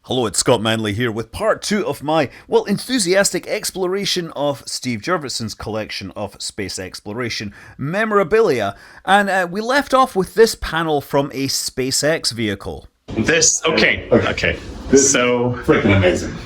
Hello, it's Scott Manley here with part two of my, enthusiastic exploration of Steve Jurvetson's collection of space exploration memorabilia. And we left off with this panel from a SpaceX vehicle. Okay. This So, is freaking amazing.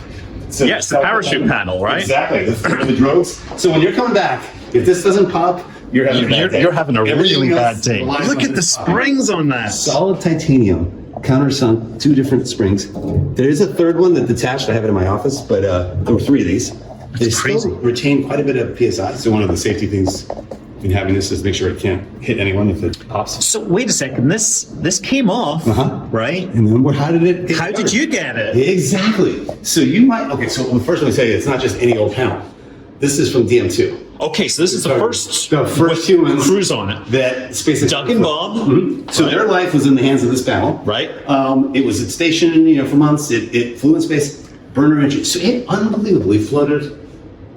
So yes, the parachute panel, right? Exactly. This is the drones. So when you're coming back, if this doesn't pop, you're having a bad day. You're having a really Everything bad else day. relies Look on at the this pop. springs on that. Solid titanium, countersunk, 2 different springs. There is a third one that detached. I have it in my office, but there were 3 of these. They crazy. still retain quite a bit of PSI. So one of the safety things in having this is make sure it can't hit anyone if it pops. So wait a second. This came off, right? And then how did it? How did you get it? Exactly. So you might. Okay. So first, let me say it's not just any old panel. This is from DM2. Okay, so this is the first first humans cruise on it. that SpaceX. Doug and Bob. So their life was in the hands of this panel. Right. It was at station, for months. It flew in space, burner engine. So it unbelievably floated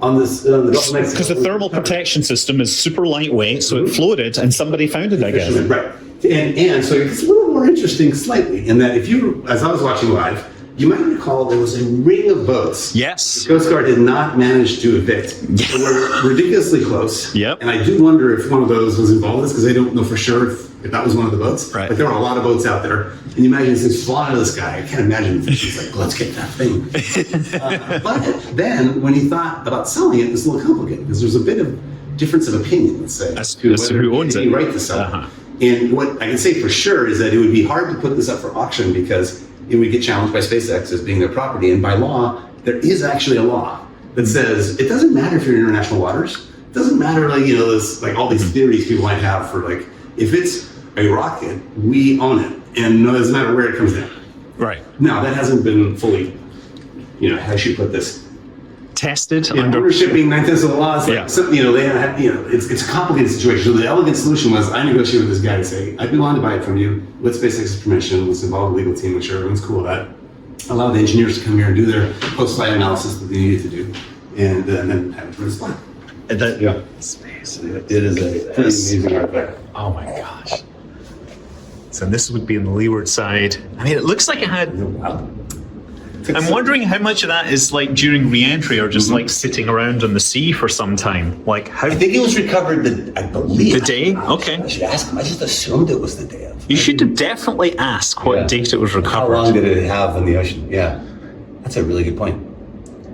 on this on the Gulf of Mexico. Because the thermal protection system is super lightweight, so it floated and somebody found it, I guess. Right. And so it's a little more interesting slightly in that if you, as I was watching live, you might recall there was a ring of boats. Yes. The Coast Guard did not manage to evict. They were ridiculously close. Yep. And I do wonder if one of those was involved in this because they don't know for sure if that was one of the boats. Right. But there were a lot of boats out there. And you imagine this thing's flying out of the sky. I can't imagine if he's like, let's get that thing. But then when he thought about selling it, it was a little complicated because there's a bit of difference of opinion, let's say. As to who owns it. Any right to sell it. And what I can say for sure is that it would be hard to put this up for auction because it would get challenged by SpaceX as being their property. And by law, there is actually a law that says it doesn't matter if you're in international waters. It doesn't matter, this, all these theories people might have for, if it's a rocket, we own it. And it doesn't matter where it comes in. Right. Now, that hasn't been fully, how should you put this? Tested Yeah, under. ownership being 9/10 of the law. Yeah. They have, it's a complicated situation. So the elegant solution was I negotiated with this guy to say, I'd be willing to buy it from you with SpaceX's permission. Let's involve the legal team, make sure everyone's cool with that. Allow the engineers to come here and do their post-flight analysis that they needed to do. And then have it for this flight. Yeah. Space. It is a pretty amazing artifact. Oh my gosh. So this would be on the leeward side. I mean, it looks like it had. Wow. I'm wondering how much of that is during re-entry or just sitting around on the sea for some time. How I think it was recovered I believe. the day? Okay. I should ask him. I just assumed it was the day of. You should have definitely asked what Yeah. date it was How recovered. long did it have in the ocean? Yeah. That's a really good point.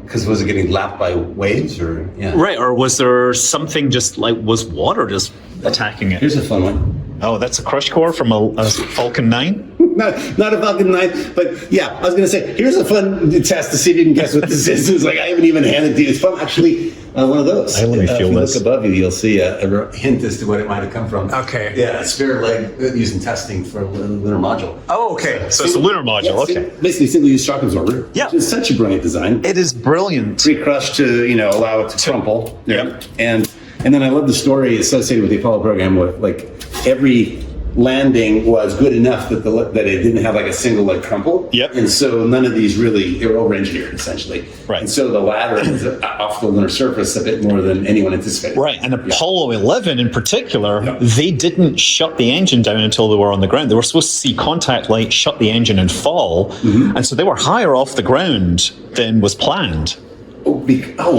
Because was it getting lapped by waves or? Yeah. Right, or was there something was water just attacking it? Here's a fun one. Oh, that's a crush core from a Falcon 9? Not a Falcon 9, but yeah, I was going to say, here's a fun test to see if you can guess what this is. It's I haven't even handed to you. It's from actually one of those. Let me feel if you this. look above you, you'll see a hint as to what it might have come from. Okay. Yeah, a spare leg used in testing for a lunar module. Oh, okay. So it's a lunar module, okay. Basically, single-use shock absorber. Yeah. Which is such a brilliant design. It is brilliant. Pre-crushed to, allow it to crumple. Yep. And then I love the story associated with the Apollo program with every landing was good enough that it didn't have a single leg crumple. Yep. And so none of these they were over-engineered essentially. Right. And so the ladder was off the lunar surface a bit more than anyone anticipated. Right, and Apollo 11 in particular, Yeah. they didn't shut the engine down until they were on the ground. They were supposed to see contact light, shut the engine and fall, and so they were higher off the ground than was planned.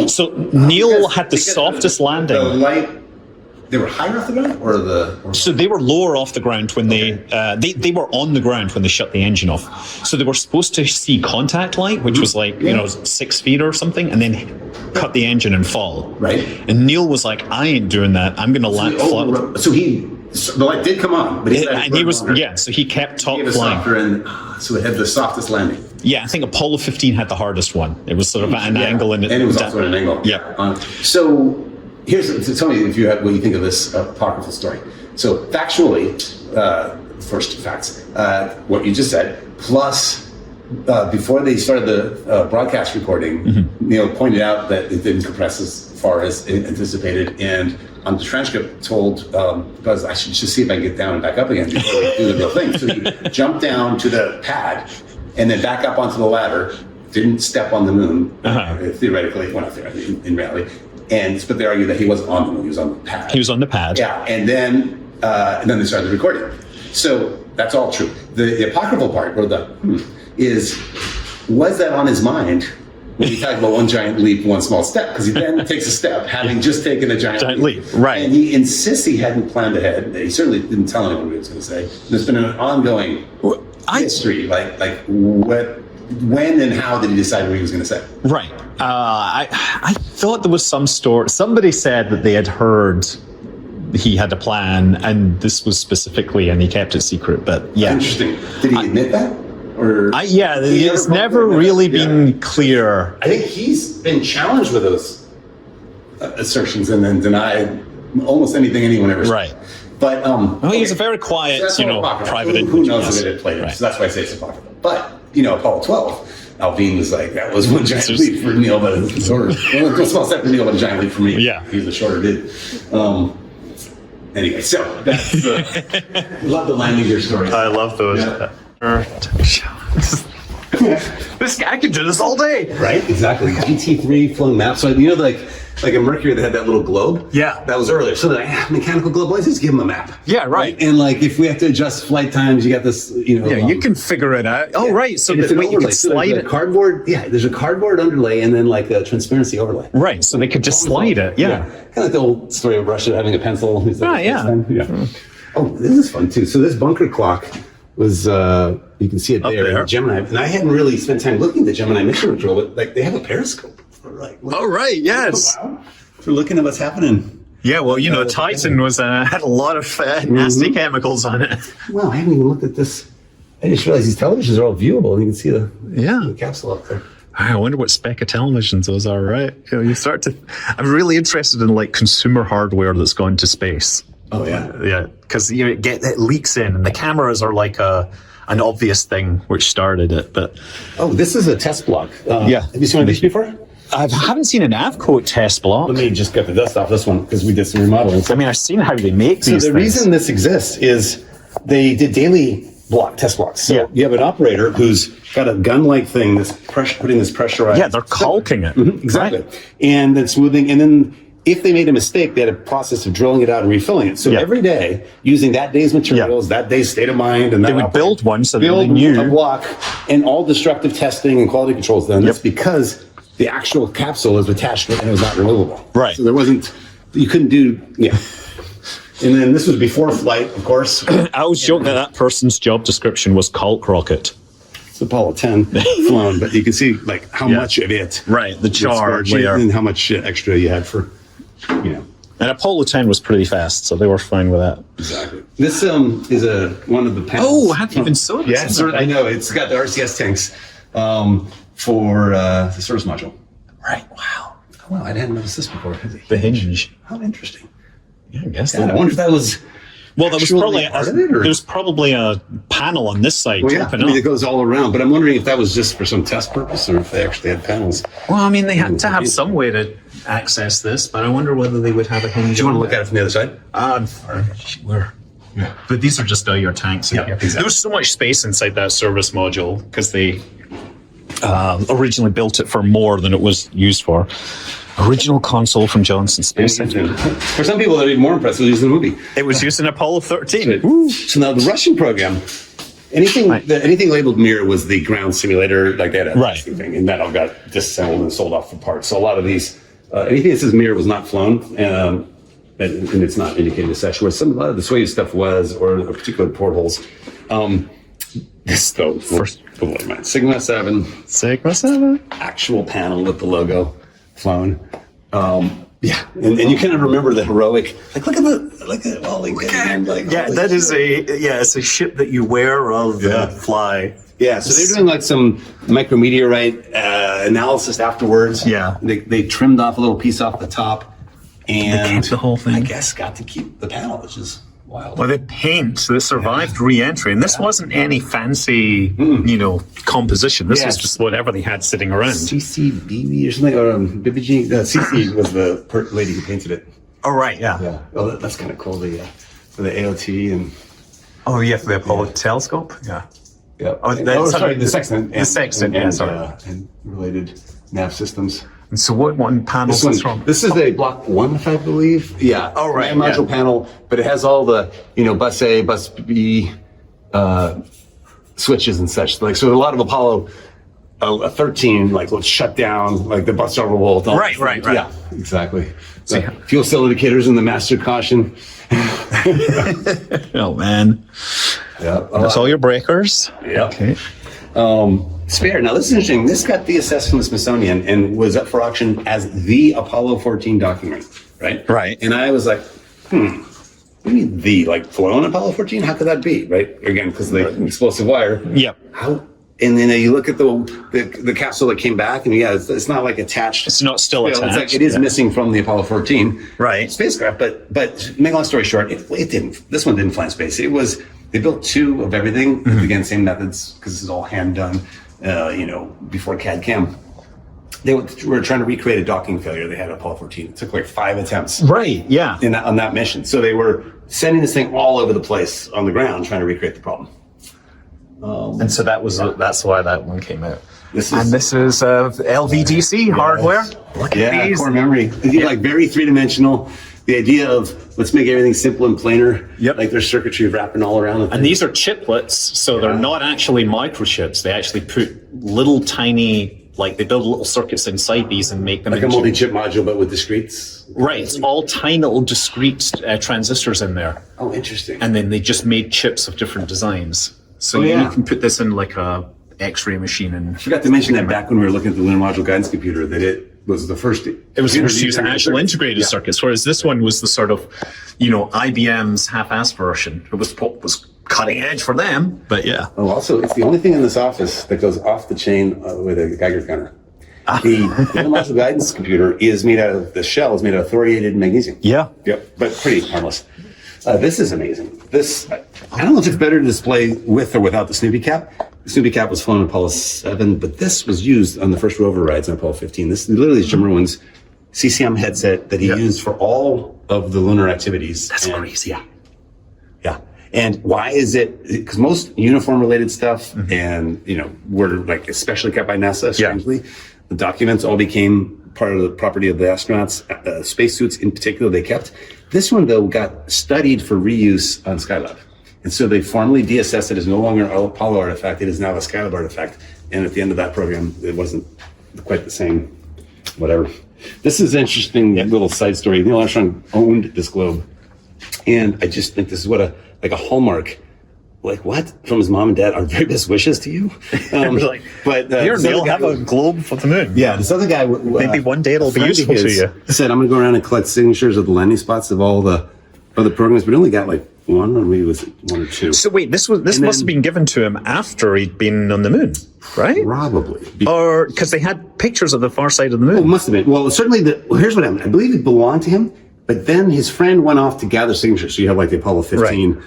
So Neil had the softest landing. The light, they were higher off the ground or So they were lower off the ground when they were on the ground when they shut the engine off. So they were supposed to see contact light, which was 6 feet or something, and then cut the engine and fall. Right. And Neil was like, I ain't doing that. I'm going to land flat. So the light did come on, but So he kept top It was flying. softer and so it had the softest landing. Yeah, I think Apollo 15 had the hardest one. It was sort of at an angle, and it was also at an angle. Yeah. So tell me what you think of this apocryphal story. So factually, first facts, what you just said, plus before they started the broadcast recording, Neil pointed out that it didn't compress as far as anticipated, and on the transcript told Buzz, I should just see if I can get down and back up again before we do the real thing. So he jumped down to the pad and then back up onto the ladder, didn't step on the moon, theoretically, well, not theoretically, in reality. But they argue that he wasn't on the moon, he was on the pad. He was on the pad. Yeah, and then they started recording. So that's all true. The apocryphal part, or is was that on his mind when he talked about one giant leap, one small step? Because he then takes a step, having just taken a giant leap. Right. And he insists he hadn't planned ahead. He certainly didn't tell anyone what he was going to say. There's been an ongoing history, like when and how did he decide what he was going to say? Right. I thought there was some story. Somebody said that they had heard he had a plan, and this was specifically, and he kept it secret. But yeah, interesting. Did he admit that? Or it's never really been clear. I think he's been challenged with those assertions and then denied almost anything anyone ever said. Right. But he's a very quiet, private individual. Who knows if it played it? Right. So that's why I say it's apocryphal. But Apollo 12, Alvin was like, that was one giant leap for Neil, but it's sort of one small step for Neil, but a giant leap for me. Yeah, he's the shorter dude. Anyway, so that's love the landing gear stories. I love those. Yeah. This guy can do this all day, right? Exactly. GT3 flown map. So like a Mercury that had that little globe. Yeah, that was earlier. So the mechanical globe, let's just give him a map. Yeah, right. And like if we have to adjust flight times, you got this. You can figure it out. Oh, right. So that you can slide it. Cardboard. Yeah, there's a cardboard underlay and then like a transparency overlay. Right. So they could just slide it. Yeah. Kind of like the old story of Russia having a pencil. Yeah. Oh, this is fun too. So this bunker clock was you can see it there in the Gemini, and I hadn't really spent time looking at the Gemini mission control, but like they have a periscope. Right, yes. Wow. For looking at what's happening. Yeah, well, Titan was had a lot of nasty chemicals on it. Wow, I haven't even looked at this. I just realized these televisions are all viewable, and you can see the capsule up there. I wonder what spec of televisions those are, right? You start to... I'm really interested in like consumer hardware that's going to space. Oh, yeah. Yeah, because it leaks in, and the cameras are like an obvious thing which started it, but... Oh, this is a test block. Have you seen one of these before? I haven't seen an Avcoat test block. Let me just get the dust off this one because we did some remodeling. I mean, I've seen how they make these. So the reason this exists is they did daily test blocks. So you have an operator who's got a gun-like thing that's putting this pressurized. Yeah, they're caulking it. Mm-hmm, exactly. Right. And then smoothing. And then if they made a mistake, they had a process of drilling it out and refilling it. So every day, using that day's materials, that day's state of mind, and they would build one so they knew a block, and all destructive testing and quality controls done. That's because the actual capsule is attached to it and it was not removable. Right. So you couldn't do, And then this was before flight, of course. I was joking that person's job description was caulk rocket. It's Apollo 10 flown, but you can see like how much of it. Right, the char layer. And how much extra you had for, And Apollo 10 was pretty fast, so they were fine with that. Exactly. This is one of the panels. Oh, I hadn't even saw this. Yeah, I know. It's got the RCS tanks. For the service module. Right. Wow. Oh, wow. I hadn't noticed this before. The hinge. How interesting. Yeah, I guess. I wonder if that was. Well, there was probably a panel on this side. Well, it goes all around. But I'm wondering if that was just for some test purpose or if they actually had panels. Well, I mean, they had to have some way to access this, but I wonder whether they would have a hinge. Do you want to look at it from the other side? Sure. Yeah. But these are just your tanks. Yeah, exactly. There was so much space inside that service module because they originally built it for more than it was used for. Original console from Johnson Space Center. For some people, that are even more impressed with using the movie. It was used in Apollo 13. So now the Russian program, anything labeled Mir was the ground simulator, like they had a testing thing, and that all got disassembled and sold off for parts. So a lot of these, anything that says Mir was not flown, and it's not indicated as such. Where a lot of the Soyuz stuff was, or particular portholes. This though, Sigma 7. Sigma 7. Actual panel with the logo flown. And you kind of remember the heroic, like look at all that is it's a ship that you wear rather than fly. Yeah, so they're doing like some micrometeorite analysis afterwards. Yeah. They trimmed off a little piece off the top and they kept the whole thing. I guess got to keep the panel, which is wild. Well, the paint that survived re-entry, and this wasn't any fancy, composition. This was just whatever they had sitting around. CCBB or something, or BBG. CC was the lady who painted it. Oh, right, yeah. Well, that's kind of cool. For the AOT and. Oh, yeah, for the Apollo telescope. Yeah. Yeah. Sorry, the sextant. The sextant. And related nav systems. And so what one panel is this from? This is a block 1, I believe. Yeah. Oh, right. Module panel, but it has all the, bus A, bus B, switches and such. Like, so a lot of Apollo a 13, like let's shut down like the bus overbolt. Right. Yeah, exactly. So, fuel cell indicators in the master caution. Oh man. Yeah. That's all your breakers. Yeah. Okay. Spare. Now this is interesting. This got deassessed from the Smithsonian and was up for auction as the Apollo 14 docking ring. Right. Right. And I was like, what do you mean the, like flown Apollo 14? How could that be? Right. Again, because the explosive wire. Yep. How? And then you look at the capsule that came back, and it's not like attached. It's not still It's attached. like it is missing from the Apollo 14 Right. spacecraft. But make a long story short, it didn't. This one didn't fly in space. It was they built 2 of everything. Again, same methods because this is all hand done. Before CAD CAM. They were trying to recreate a docking failure they had at Apollo 14. It took like 5 attempts. Right. Yeah. On that mission. So they were sending this thing all over the place on the ground trying to recreate the problem. And so that's why that one came out. This is LVDC hardware. Look at these. Core memory. Like very 3-dimensional. The idea of let's make everything simple and planar. Yep. Like there's circuitry wrapping all around it. And these are chiplets, so they're not actually microchips. They actually put little tiny, like they build little circuits inside these and make them like a multi-chip module, but with discretes. Right, it's all tiny little discrete transistors in there. Oh, interesting. And then they just made chips of different designs. So you can put this in like a X-ray machine and. I forgot to mention that back when we were looking at the Lunar Module Guidance Computer, that it was the first. It was using actual integrated circuits, whereas this one was the sort of, IBM's half-assed version. It was cutting edge for them, but yeah. Oh, also, it's the only thing in this office that goes off the chain with a Geiger counter. The Lunar Module Guidance Computer is made out of, the shell is made out of thoriated magnesium. Yeah. Yep, but pretty harmless. This is amazing. I don't know if it's better to display with or without the Snoopy cap. The Snoopy cap was flown on Apollo 7, but this was used on the first rover rides on Apollo 15. This literally is Jim Irwin's CCM headset that he used for all of the lunar activities. That's crazy. Yeah. And why is it? Because most uniform-related stuff, and were like especially kept by NASA. Strangely, the documents all became part of the property of the astronauts. Spacesuits, in particular, they kept. This one though got studied for reuse on Skylab, and so they formally deassessed it as no longer an Apollo artifact. It is now a Skylab artifact. And at the end of that program, it wasn't quite the same. Whatever. This is an interesting little side story. Neil Armstrong owned this globe, and I just think this is what a hallmark. Like what? From his mom and dad, our very best wishes to you. But Here, Neil, have a globe for the moon. Yeah, this other guy. Maybe one day it'll be friend of useful to his you. Said, I'm going to go around and collect signatures of the landing spots of all the other programs, but only got like one, or maybe it was 1 or 2. So wait, this must have been given to him after he'd been on the moon, right? Probably. Or because they had pictures of the far side of the moon. It must have been. Well, certainly, here's what happened. I believe it belonged to him, but then his friend went off to gather signatures. So you have like the Apollo 15,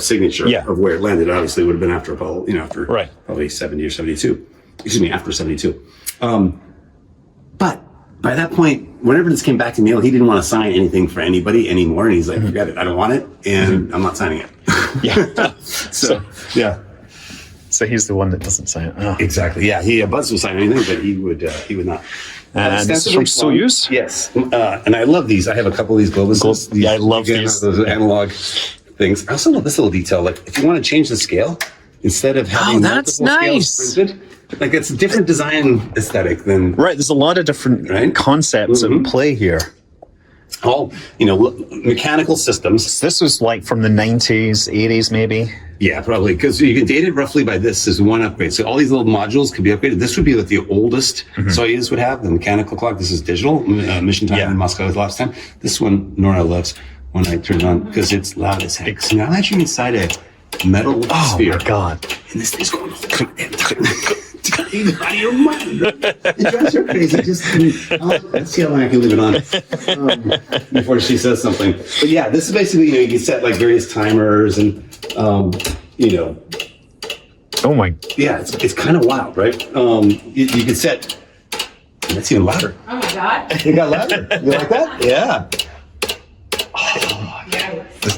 signature of where it landed. Obviously, it would have been after Apollo, after probably 70 or 72. Excuse me, after 72. But by that point, whenever this came back to Neil, he didn't want to sign anything for anybody anymore. And he's like, forget it. I don't want it. And I'm not signing it. So he's the one that doesn't sign it. Oh. Exactly. Yeah. Buzz will sign anything, but he would not. And this is from Soyuz? Yes. And I love these. I have a couple of these Globuses. I love these. Those analog things. I also love this little detail. Like if you want to change the scale, instead of having that's multiple nice. scales printed, like it's a different design aesthetic than Right. There's a lot of different concepts in play here. all, mechanical systems. This was like from the 90s, 80s, maybe. Yeah, probably, because you can date it roughly by this as one upgrade. So all these little modules could be upgraded. This would be what the oldest Soyuz would have, the mechanical clock. This is digital. Mission time in Moscow is last time. This one Nora loves when I turn it on because it's loud as heck. So now that you're inside a metal sphere. Oh my God. And this thing's going out of your mind. It drives her crazy. Let's see how long I can leave it on before she says something. But yeah, this is basically, you can set like various timers and, Oh my. yeah, it's kind of wild, right? You can set, that's even louder. Oh my God. It got louder. You like that? Yeah.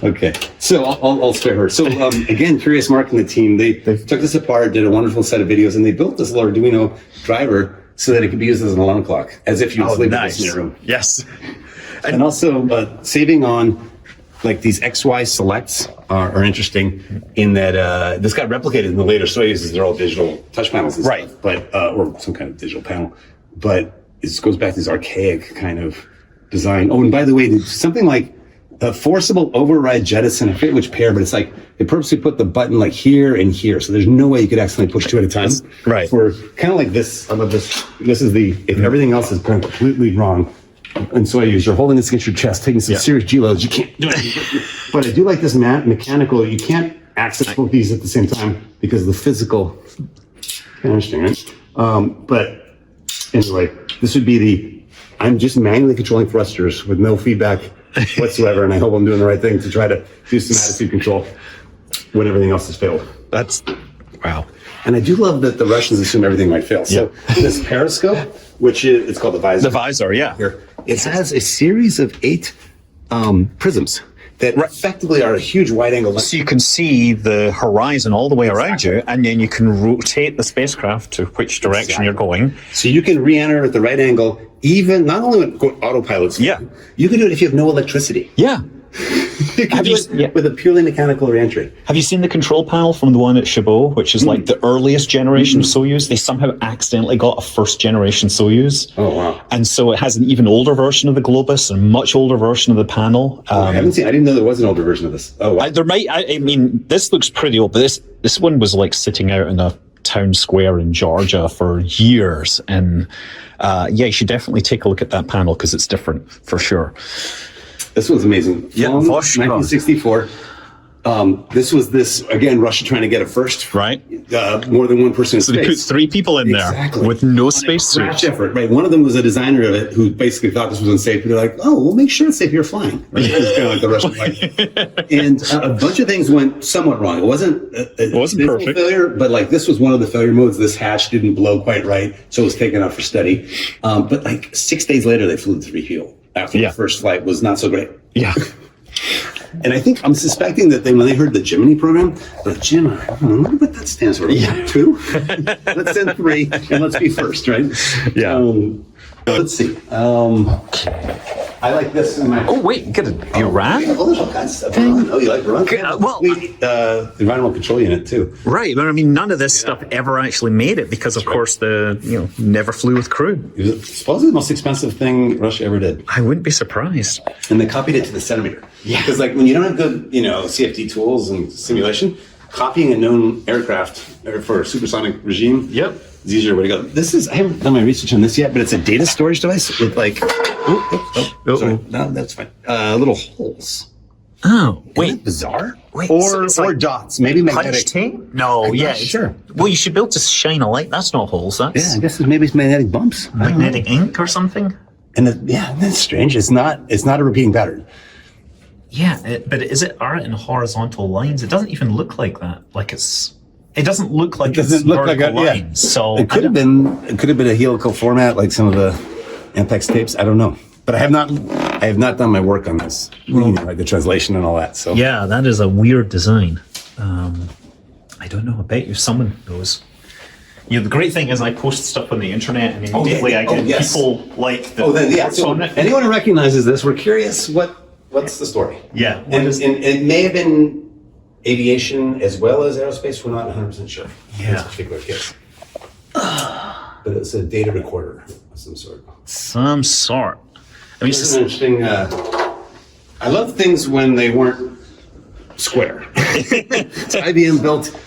Okay, so I'll spare her. So again, Curious Mark and the team, they took this apart, did a wonderful set of videos, and they built this little Arduino driver so that it could be used as an alarm clock, as if you would sleep in your room. Yes. And also saving on like these XY selects are interesting in that this got replicated in the later Soyuzes. They're all digital touch panels, and Right. stuff, but or some kind of digital panel. But it goes back to this archaic kind of design. Oh, and by the way, there's something like a forcible override jettison. I forget which pair, but it's like they purposely put the button like here and here, so there's no way you could accidentally push two at a time. Right. For kind of like this. I love this. This is the if everything else is going completely wrong. And so you're holding this against your chest, taking some serious G loads. You can't do it. But I do like this mechanical. You can't access both these at the same time because of the physical. Interesting, right? But anyway, this would be I'm just manually controlling thrusters with no feedback whatsoever, and I hope I'm doing the right thing to try to do some attitude control when everything else has failed. That's wow. And I do love that the Russians assume everything might fail. So this periscope, which is it's called the visor. The visor, yeah. Here, it has a series of 8 prisms that effectively are a huge wide-angle lens. So you can see the horizon all the way around you, and then you can rotate the spacecraft to which direction you're going. So you can re-enter at the right angle, even not only with autopilots. Yeah. You can do it if you have no electricity. Yeah. You can Have do you- it yeah. with a purely mechanical re-entry. Have you seen the control panel from the one at Chabot, which is like the earliest generation of Soyuz? They somehow accidentally got a first generation Soyuz. Oh, wow. And so it has an even older version of the Globus and a much older version of the panel. I didn't know there was an older version of this. Oh, wow. I mean, this looks pretty old, but this one was like sitting out in a town square in Georgia for years. And you should definitely take a look at that panel because it's different for sure. This one's amazing. Yeah, From Voshka. 1964. This was again, Russia trying to get it first. Right. More than one person in So they put space. 3 people in there Exactly. with no Crash spacesuits. effort, right? One of them was a designer of it who basically thought this was unsafe. But they're like, "Oh, we'll make sure it's safe. You're flying." Right? It's kind of like the Russian flight. And a bunch of things went somewhat wrong. It wasn't Wasn't perfect. failure, but like this was one of the failure modes. This hatch didn't blow quite right, so it was taken out for study. But like 6 days later, they flew the 3 people after the first flight was not so great. Yeah. And I think I'm suspecting that when they heard the Gemini program, they're like, Jim, I don't know what that stands for. Yeah. 2? Let's send 3 and let's be first, right? Yeah. Let's see. I like this in my. Oh, wait, get it. Buran? Oh, there's all kinds of stuff. Oh, you like Buran? well, environmental control unit too. Right, but I mean, none of this stuff ever actually made it because, of course, never flew with crew. It was supposedly the most expensive thing Russia ever did. I wouldn't be surprised. And they copied it to the centimeter. Yeah. Because like when you don't have good, CFD tools and simulation, copying a known aircraft for a supersonic regime. Yep. It's easier way to go. I haven't done my research on this yet, but it's a data storage device with like, sorry. No, that's fine. Little holes. Oh, Isn't wait. that bizarre? Wait, so it's or like dots, maybe magnetic. Punch tape? No, I'm yeah. not sure. Well, you should be able to shine a light. That's not holes. Yeah, That's I guess maybe it's magnetic bumps. magnetic ink or something. And that's strange. It's not a repeating pattern. Yeah, but are it in horizontal lines? It doesn't even look like that. It doesn't look like it's vertical lines. So It could have been a helical format like some of the Ampex tapes. I don't know. But I have not done my work on this. Like the translation and all that. So yeah, that is a weird design. I don't know. I bet you someone knows. The great thing is I post stuff on the internet and immediately I get people like the So anyone who recognizes this, we're curious what's the story? Yeah. And it may have been aviation as well as aerospace. We're not 100% sure. In this particular case. But it's a data recorder of some sort. Some sort. I mean, This is an interesting. I love things when they weren't square. So IBM built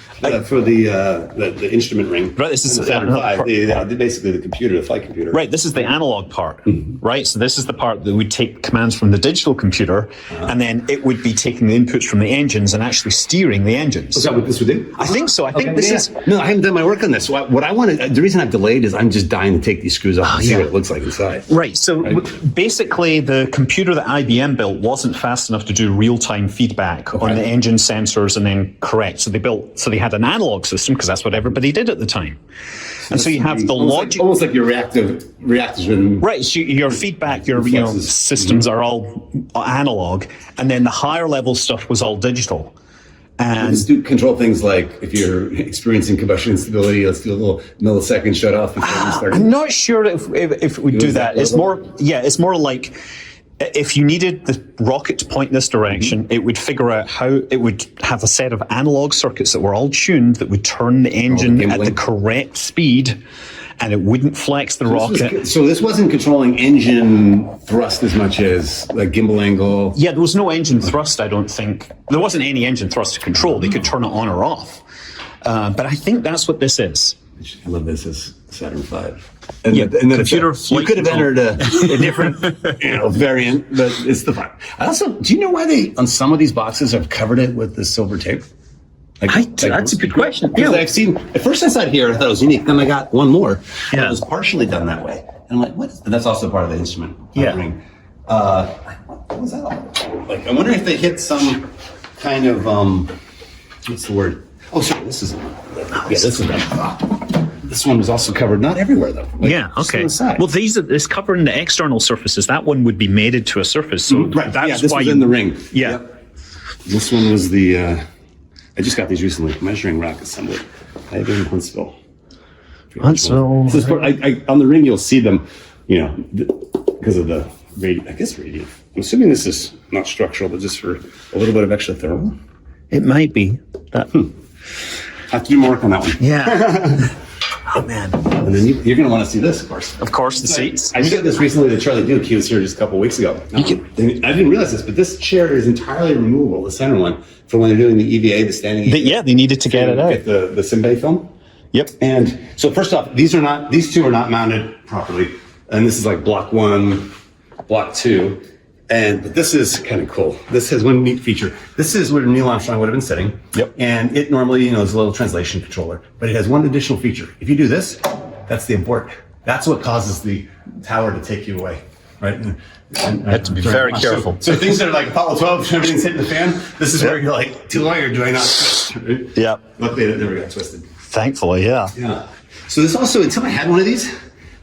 for the instrument ring. Right, this is the Saturn V, basically the computer, the flight computer. right, this is the analog part, right? So this is the part that would take commands from the digital computer, and then it would be taking the inputs from the engines and actually steering the engines. Is that what this would do? I think so. I think this is. No, I haven't done my work on this. What I want to, the reason I've delayed is I'm just dying to take these screws off and see what it looks like inside. Right. So basically, the computer that IBM built wasn't fast enough to do real-time feedback on the engine sensors and then correct. So they had an analog system because that's what everybody did at the time. And so you have the logic. Almost like your reactors. Right, so your feedback, your systems are all analog, and then the higher level stuff was all digital. And Let's control things like if you're experiencing combustion instability, let's do a little millisecond shut off before you start. I'm not sure if it would do that. It's more like If you needed the rocket to point this direction, it would figure out how it would have a set of analog circuits that were all tuned that would turn the engine at the correct speed, and it wouldn't flex the rocket. So this wasn't controlling engine thrust as much as like gimbal angle. Yeah, there was no engine thrust, I don't think. There wasn't any engine thrust to control. They could turn it on or off. But I think that's what this is. I love this as Saturn V. And then computer you could have entered a different variant, but it's the fun. I also, do you know why they, on some of these boxes, have covered it with the silver tape? That's a good question. Because I've seen, at first I saw it here, I thought it was unique. Then I got one more. Yeah. It was partially done that way. And I'm like, what? And that's also part of the instrument. Yeah. Ring. What was that all about? Like, I wonder if they hit some kind of, what's the word? Oh, sorry, this is, this is this one was also covered, not everywhere though. Like, yeah, okay. on the side. Well, is covering the external surfaces. That one would be mated to a surface. So right. that's this why was in the ring. Yeah. Yep. This one was the, I just got these recently, measuring rock assembly. I have in Huntsville. Huntsville. This is on the ring, you'll see them, because of the radiant. I'm assuming this is not structural, but just for a little bit of extra thermal. It might be. That. Have to do more work on that one. Yeah. Oh, man. And then you're going to want to see this, of course. Of course, the seats. I got this recently to Charlie Duke. He was here just a couple of weeks ago. I didn't realize this, but this chair is entirely removable, the center one, for when they're doing the EVA, the standing EVA. They needed to get it out. Get the Simbay film. Yep. And so first off, these two are not mounted properly. And this is like block 1, block 2. But this is kind of cool. This has one neat feature. This is where Neil Armstrong would have been sitting. Yep. And it normally, is a little translation controller, but it has one additional feature. If you do this, that's the abort. That's what causes the tower to take you away, right? And you have to be very careful. So things that are like Apollo 12, everything's hitting the fan. This is where you're like, too long, or do I not twist? Right? Yeah. Luckily, it never got twisted. Thankfully, yeah. Yeah. So this also, until I had one of these,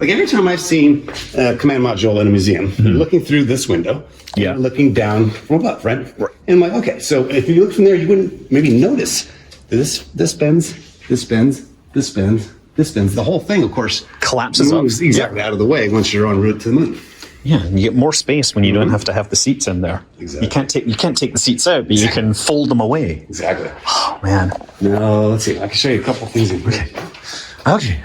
like every time I've seen a command module in a museum, you're looking through this window, yeah, looking down from above, right? And I'm like, okay, so if you look from there, you wouldn't maybe notice that this bends, this bends, this bends, this bends. The whole thing, of course, collapses up exactly out of the way once you're en route to the moon. Yeah, and you get more space when you don't have to have the seats in there. Exactly. You can't take the seats out, but you can fold them away. Exactly. Oh man. No, let's see. I can show you a couple things in here. Okay.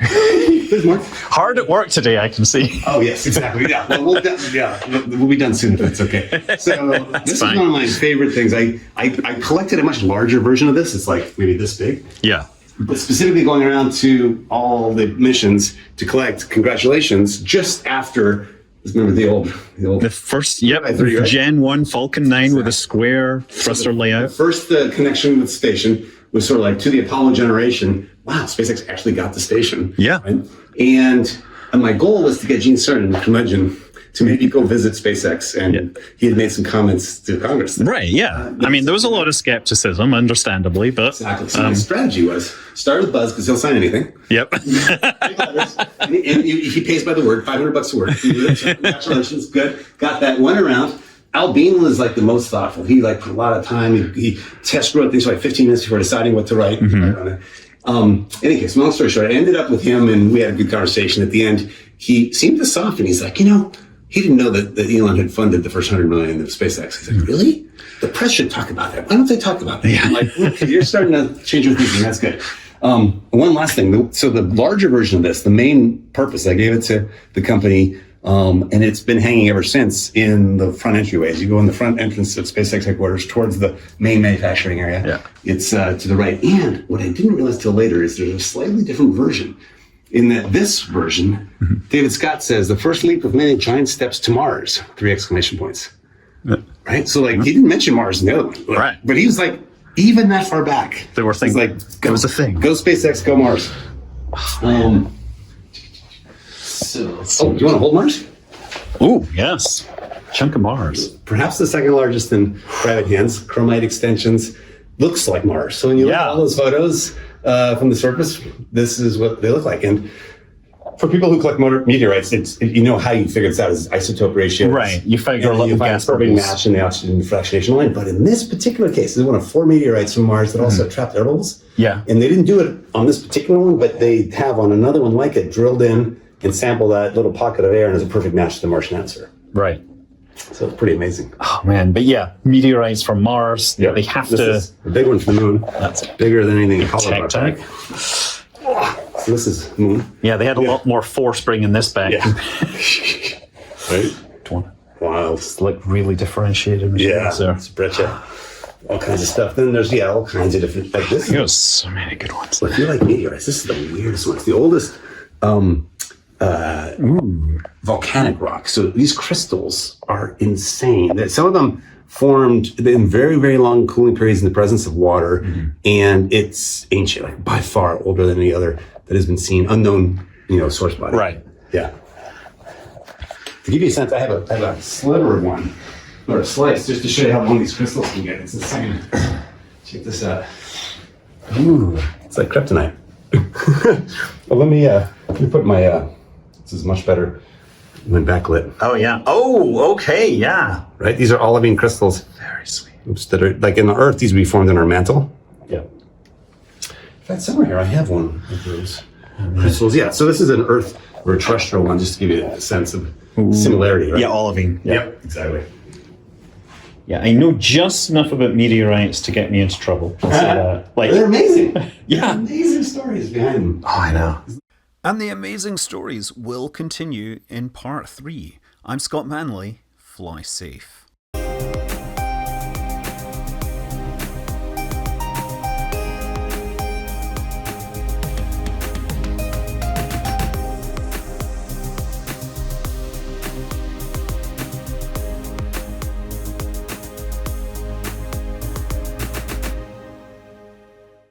There's more. Hard at work today, I can see. Oh yes, exactly. Yeah. Well, we'll be done soon if it's okay. So this fine. is one of my favorite things. I collected a much larger version of this. It's like maybe this big. Yeah. But specifically going around to all the missions to collect congratulations just after. Remember the first, yep, 3, right? Gen 1 Falcon 9 with a square thruster layout. The first connection with the station was sort of like to the Apollo generation. Wow, SpaceX actually got the station. Yeah. Right? And my goal was to get Gene Cernan from Legend to maybe go visit SpaceX. And he had made some comments to Congress. Right, yeah. I mean, there was a lot of skepticism, understandably, but... Exactly. So my strategy was start with Buzz because he'll sign anything. Yep. and he pays by the word, $500 a word. Congratulations, good. Got that, went around. Al Bean was like the most thoughtful. He put a lot of time. He test wrote things for like 15 minutes before deciding what to write. In any case, long story short, I ended up with him and we had a good conversation. At the end, he seemed to soften. He's like, he didn't know that Elon had funded the first $100 million of SpaceX. He's like, really? The press should talk about that. Why don't they talk about that? I'm like, look, you're starting to change your thinking. That's good. One last thing. So the larger version of this, the main purpose, I gave it to the company, and it's been hanging ever since in the front entryways. You go in the front entrance of SpaceX headquarters towards the main manufacturing area. Yeah. It's to the right. And what I didn't realize till later is there's a slightly different version. In that this version, David Scott says, the first leap of many giant steps to Mars, 3 exclamation points. Yeah. Right? So he didn't mention Mars in the other one. Right. But he was like, even that far back. They were thinking, like, it was a thing. Go SpaceX, go Mars. Do you want to hold Mars? Oh, yes. Chunk of Mars. Perhaps the second largest in private hands. Chromite extensions. Looks like Mars. So when you look at all those photos from the surface, this is what they look like. And for people who collect meteorites, you know how you figure this out is isotope ratio. Right. You figure you find a perfect match in the oxygen fractionation line. But in this particular case, this is one of 4 meteorites from Mars that also trapped air bubbles. Yeah. And they didn't do it on this particular one, but they have on another one like it drilled in and sample that little pocket of air, and it's a perfect match to the Martian atmosphere. Right. So it's pretty amazing. Oh man, but yeah, meteorites from Mars. Yeah. They have This to. is the big one from the moon. That's bigger than anything in Colorado. Tech. So this is moon. Yeah, they had a lot more force bringing this back. Yeah. Right? Wild. It's like really differentiated machines Yeah. there. It's Breccia. All kinds of stuff. Then there's all kinds of different like this. There's so many good ones. If you like meteorites, this is the weirdest one. It's the oldest volcanic rock. So these crystals are insane. Some of them formed in very, very long cooling periods in the presence of water, and it's ancient, like by far older than any other that has been seen. Unknown, source body. Right. Yeah. To give you a sense, I have a sliver of one, or a slice, just to show you how long these crystals can get. It's insane. Check this out. Ooh, it's like kryptonite. Well, let me put my. This is much better when backlit. Oh yeah. Oh, okay. Yeah. Right. These are olivine crystals. Very sweet. Oops, that are like in the Earth. These would be formed in our mantle. Yeah. In fact, somewhere here I have one of those crystals. Yeah. So this is an Earth or a terrestrial one, just to give you a sense of similarity. Right? Yeah, olivine. Yeah. Yep. Exactly. Yeah, I know just enough about meteorites to get me into trouble. I'll say that. Like, They're amazing. yeah. Amazing stories behind them. Oh, I know. And the amazing stories will continue in part 3. I'm Scott Manley. Fly safe.